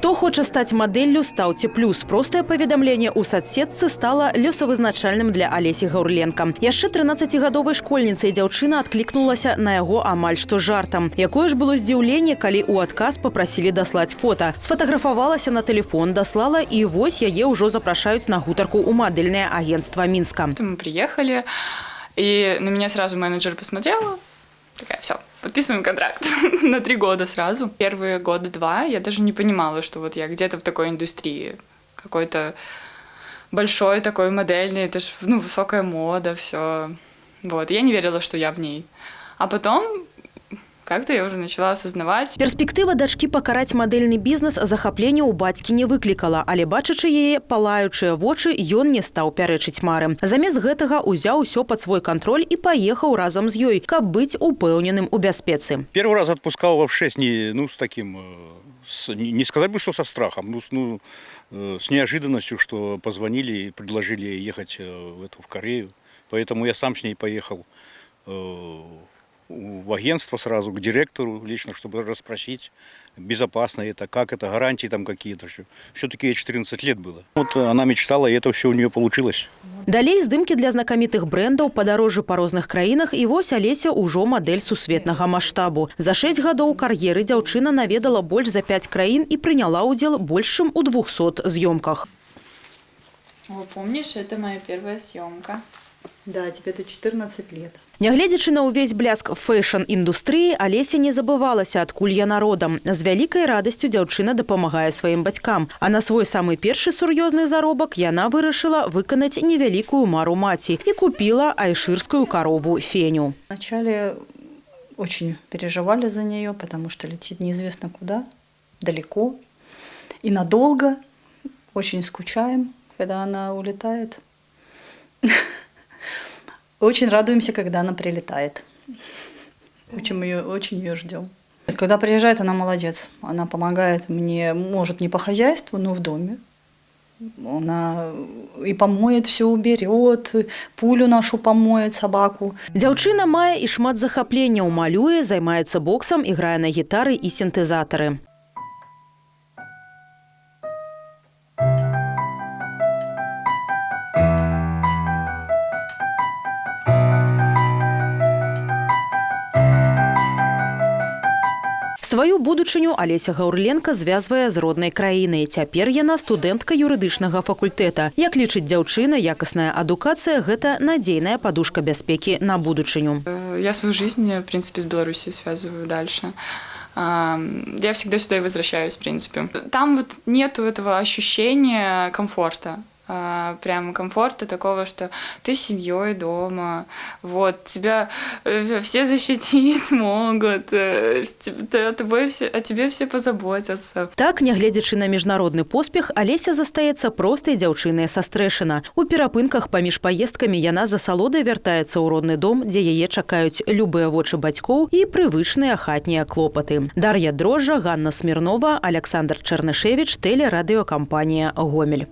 Хто хоча стаць мадэллю, стаўце плюс. Простае паведамленне ў садсетцы стала лёсавызначальным для Алесі Гаўрыленка. Яшчэ 13гадовай школьніцай дзяўчына адклікнулася на яго амаль што жартам. Якое ж было здзіўленне, калі ў адказ папрасілі даслаць фота. Сфотаграфавалася на тэлефон, даслала, і вось яе ўжо запрашаюць на гутарку ў мадэльнае агентства Минска. Мы приехали, и на меня сразу менеджер посмотрела. Такая, все, подписываем контракт на 3 года сразу. Первые года 2 я даже не понимала, что вот я где-то в такой индустрии, какой-то большой такой модельный, это ж, высокая мода, все. Вот, я не верила, что я в ней. А потом как-то я уже начала осознавать. Перспектыва дачкі пакараць мадэльны бізнес захаплення ў бацькі не выклікала, але бачачы яе палаючыя вочы, ён не стаў пярэчыць мары. Замест гэтага узяў усё пад свой кантроль і паехаў разам з ёй, каб быць упэўненым у бяспецы. Первый раз отпускал вообще с таким, не сказать бы, что со страхом, с неожиданностью, что позвонили и предложили ехать в Корею. Поэтому я сам с ней поехал в агентство сразу, к директору лично, чтобы расспросить, безопасно это, как это, гарантии там какие-то. Все-таки ей 14 лет было. Вот она мечтала, и это все у нее получилось. Далей здымкі для знакамітых брэндаў, падарожжы па розных краінах, і вось Алеся ўжо мадэль сусветнага маштабу. За 6 гадоў кар'еры дзяўчына наведала больш за 5 краін і прыняла ўдзел больш чым у 200 з'ёмках. О, помнишь, это моя первая съемка. Да, тебе тут 14 лет. Нягледзячы на ўвесь бляск фэшн-індустрыі, Алеся не забывалася, адкуль яна родам. З вялікай радасцю дзяўчына дапамагае сваім бацькам. А на свой самы першы сур'ёзны заробак яна вырашыла выканаць невялікую мару маці і купила айшырскую корову Феню. Вначале очень переживали за нее, потому что летит неизвестно куда, далеко и надолго. Очень скучаем, когда она улетает. Очень радуемся, когда она прилетает. Очень ее ждем. Когда приезжает, она молодец. Она помогает мне, может, не по хозяйству, но в доме. Она и помоет, все уберет, пулю нашу помоет, собаку. Дзяўчына мае і шмат захапленняў, малюе, займаецца боксам, іграе на гітары і сінтэзатары. Сваю будучыню Алеся Гаўрыленка звязвае з роднай краінай. Цяпер яна студэнтка юрыдычнага факультэта. Як лічыць дзяўчына, якасная адукацыя – гэта надзейная падушка бяспекі на будучыню. Я свою жизнь, в принципе, с Белоруссией связываю дальше. Я всегда сюда и возвращаюсь, в принципе. Там вот нету этого ощущения комфорта. Прямо комфорта такого, что ты с семьей дома, вот, тебя все защитить смогут, о тебе все позаботятся. Так, нягледзячы на міжнародны поспех, Алеся застаецца простай дзяўчынай са Стрэшына. У перапынках паміж паездкамі яна за салодай вяртаецца ў родны дом, дзе яе чакаюць любыя вочы бацькоў і прывычныя хатнія клопаты. Дар'я Дрожжа, Ганна Смірнова, Александр Чарнышевіч, тэлерадыёкампанія «Гомель».